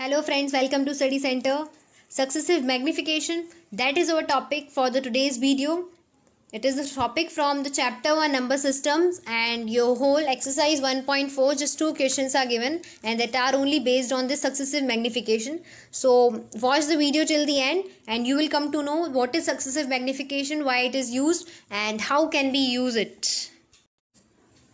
Hello friends, welcome to Study Center. Successive magnification, that is our topic for the today's video. It is the topic from the chapter 1 number systems, and your whole exercise 1.4, just two questions are given and that are only based on this successive magnification. So watch the video till the end and you will come to know what is successive magnification, why it is used and how can we use it.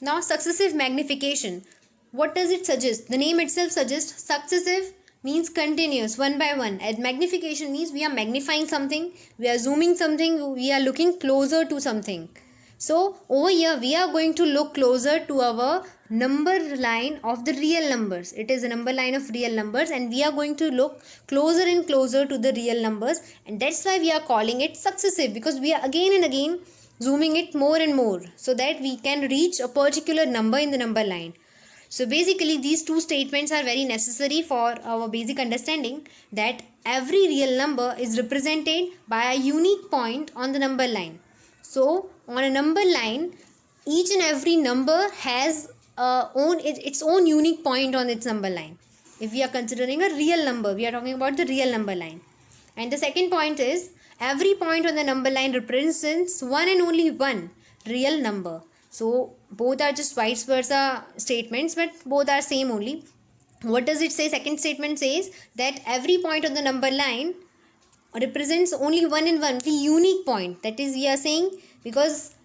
Now successive magnification, what does it suggest? The name itself suggests successive means continuous, one by one, and magnification means we are magnifying something, we are zooming something, we are looking closer to something. So over here we are going to look closer to our number line of the real numbers. It is a number line of real numbers and we are going to look closer and closer to the real numbers, and that's why we are calling it successive, because we are again and again zooming it more and more so that we can reach a particular number in the number line. So basically these two statements are very necessary for our basic understanding that every real number is represented by a unique point on the number line. So on a number line, each and every number has its own unique point on its number line. If we are considering a real number, we are talking about the real number line. And the second point is every point on the number line represents one and only one real number. So both are just vice versa statements, but both are same only. What does it say? Second statement says that every point on the number line represents only one and one, the unique point. That is, we are saying because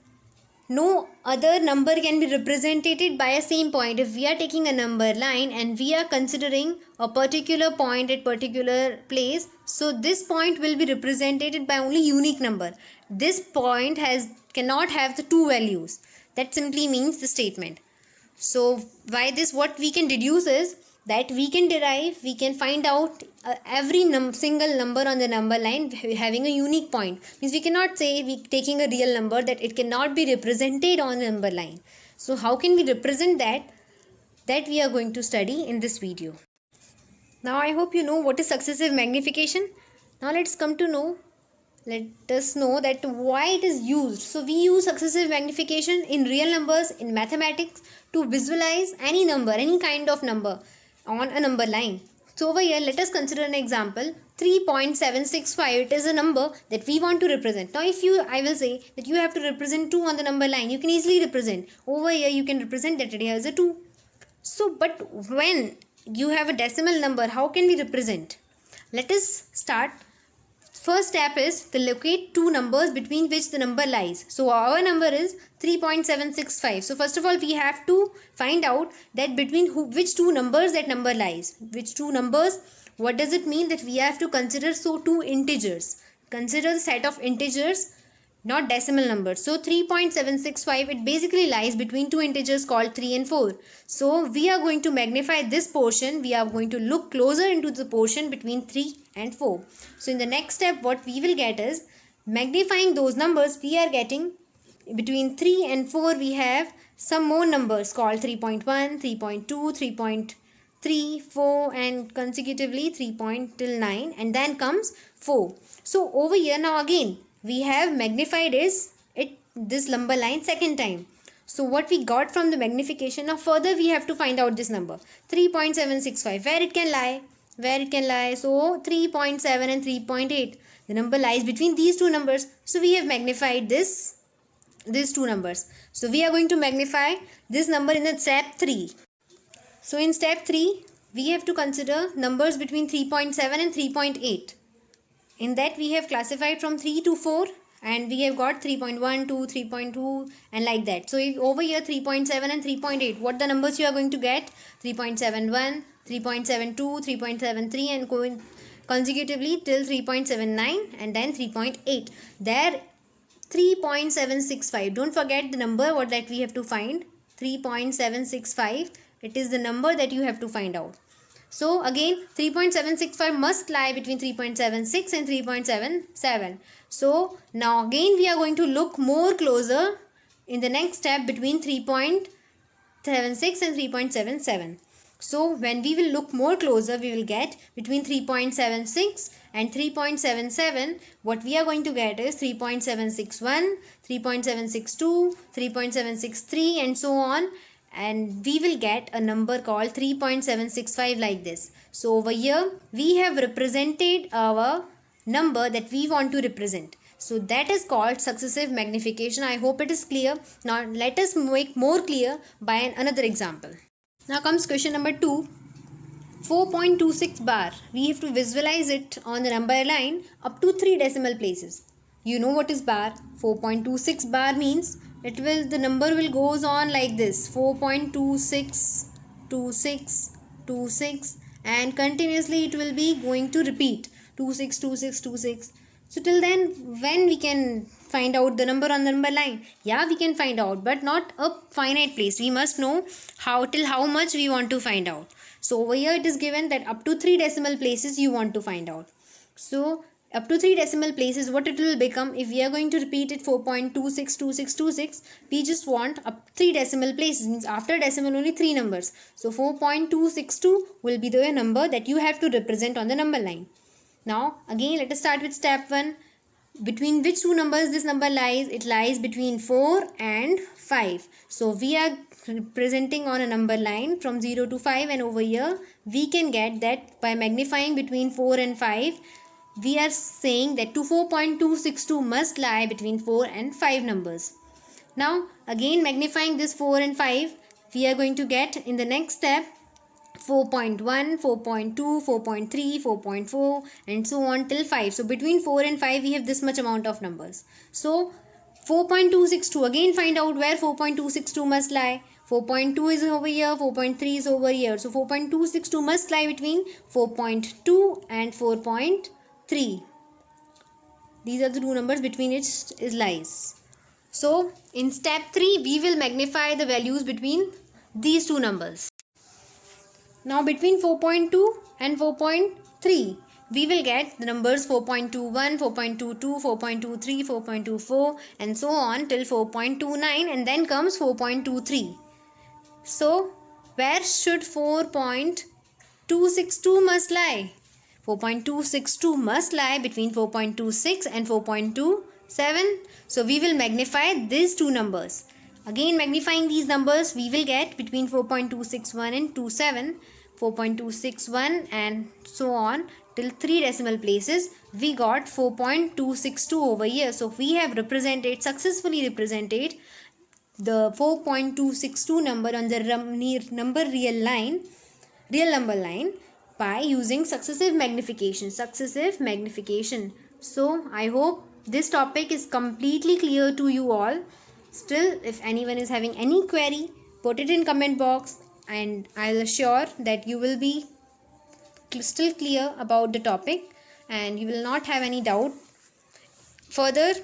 no other number can be represented by a same point. If we are taking a number line and we are considering a particular point at particular place, so this point will be represented by only unique number. This point cannot have the two values. That simply means the statement. So by this what we can deduce is that we can find out every single number on the number line having a unique point. Means we cannot say we taking a real number that it cannot be represented on the number line. So how can we represent that? That we are going to study in this video. Now I hope you know what is successive magnification. Now let us know that why it is used. So we use successive magnification in real numbers in mathematics to visualize any number, any kind of number on a number line. So over here let us consider an example 3.765. It is a number that we want to represent. Now I will say that you have to represent 2 on the number line. You can easily represent. Over here you can represent that it has a 2. So but when you have a decimal number, how can we represent? Let us start. First step is to locate two numbers between which the number lies. So our number is 3.765. So first of all we have to find out that between which two numbers that number lies. Which two numbers? What does it mean? That we have to consider two integers. Consider the set of integers, not decimal numbers. So 3.765, it basically lies between two integers called 3 and 4. So we are going to magnify this portion. We are going to look closer into the portion between 3 and 4. So in the next step what we will get is magnifying those numbers. We are getting between 3 and 4 we have some more numbers called 3.1, 3.2, 3.3, 4 and consecutively 3 till 9, and then comes 4. So over here now again we have magnified this number line second time. So what we got from the magnification, now further we have to find out this number 3.765, where it can lie. So 3.7 and 3.8, the number lies between these two numbers. So we have magnified these two numbers. So we are going to magnify this number in the step 3. So in step 3 we have to consider numbers between 3.7 and 3.8. In that we have classified from 3 to 4 and we have got 3.1, 2, 3.2 and like that. So if over here 3.7 and 3.8, what the numbers you are going to get? 3.71, 3.72, 3.73 and going consecutively till 3.79 and then 3.8. There 3.765. Don't forget the number what that we have to find. 3.765. It is the number that you have to find out. So again 3.765 must lie between 3.76 and 3.77. So now again we are going to look more closer in the next step between 3.76 and 3.77. So when we will look more closer we will get between 3.76 and 3.77. What we are going to get is 3.761, 3.762, 3.763 and so on. and we will get a number called 3.765 like this. So over here we have represented our number that we want to represent. So that is called successive magnification. I hope it is clear. Now let us make more clear by another example. Now comes question number 2. 4.26 bar. We have to visualize it on the number line up to 3 decimal places. You know what is bar? 4.26 bar means the number will goes on like this, 4.26, 26, 26, and continuously it will be going to repeat 26, 26, 26. So till then, when we can find out the number on the number line? Yeah, we can find out, but not a finite place. We must know till how much we want to find out. So over here it is given that up to 3 decimal places you want to find out. So up to 3 decimal places, what it will become if we are going to repeat it 4.262626, we just want up 3 decimal places, means after decimal only 3 numbers. So 4.262 will be the number that you have to represent on the number line. Now again let us start with step 1. Between which two numbers this number lies? It lies between 4 and 5. So we are representing on a number line from 0 to 5, and over here we can get that by magnifying between 4 and 5. We are saying that 4.262 must lie between 4 and 5 numbers. Now again magnifying this 4 and 5, we are going to get in the next step 4.1, 4.2, 4.3, 4.4 and so on till 5. So between 4 and 5 we have this much amount of numbers. So 4.262, again find out where 4.262 must lie. 4.2 is over here, 4.3 is over here. So 4.262 must lie between 4.2 and 4.3. These are the two numbers between which it lies. So in step 3 we will magnify the values between these two numbers. Now between 4.2 and 4.3 we will get the numbers 4.21, 4.22, 4.23, 4.24 and so on till 4.29, and then comes 4.23. So where should 4.262 must lie? 4.262 must lie between 4.26 and 4.27. So we will magnify these two numbers. Again magnifying these numbers, we will get between 4.261 and 27, 4.261 and so on till 3 decimal places. We got 4.262 over here. So we have successfully represented the 4.262 number on the real number line by using successive magnification. So I hope this topic is completely clear to you all. Still, if anyone is having any query, put it in comment box and I'll assure that you will be still clear about the topic and you will not have any doubt. Further,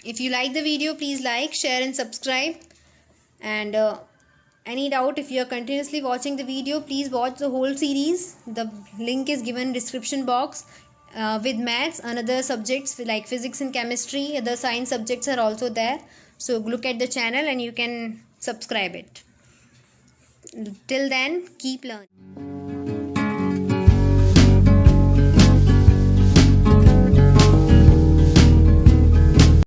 if you like the video, please like, share and subscribe. And any doubt, if you are continuously watching the video, please watch the whole series. The link is given in description box. With maths and other subjects like physics and chemistry, other science subjects are also there. So look at the channel and you can subscribe it. Till then, keep learning.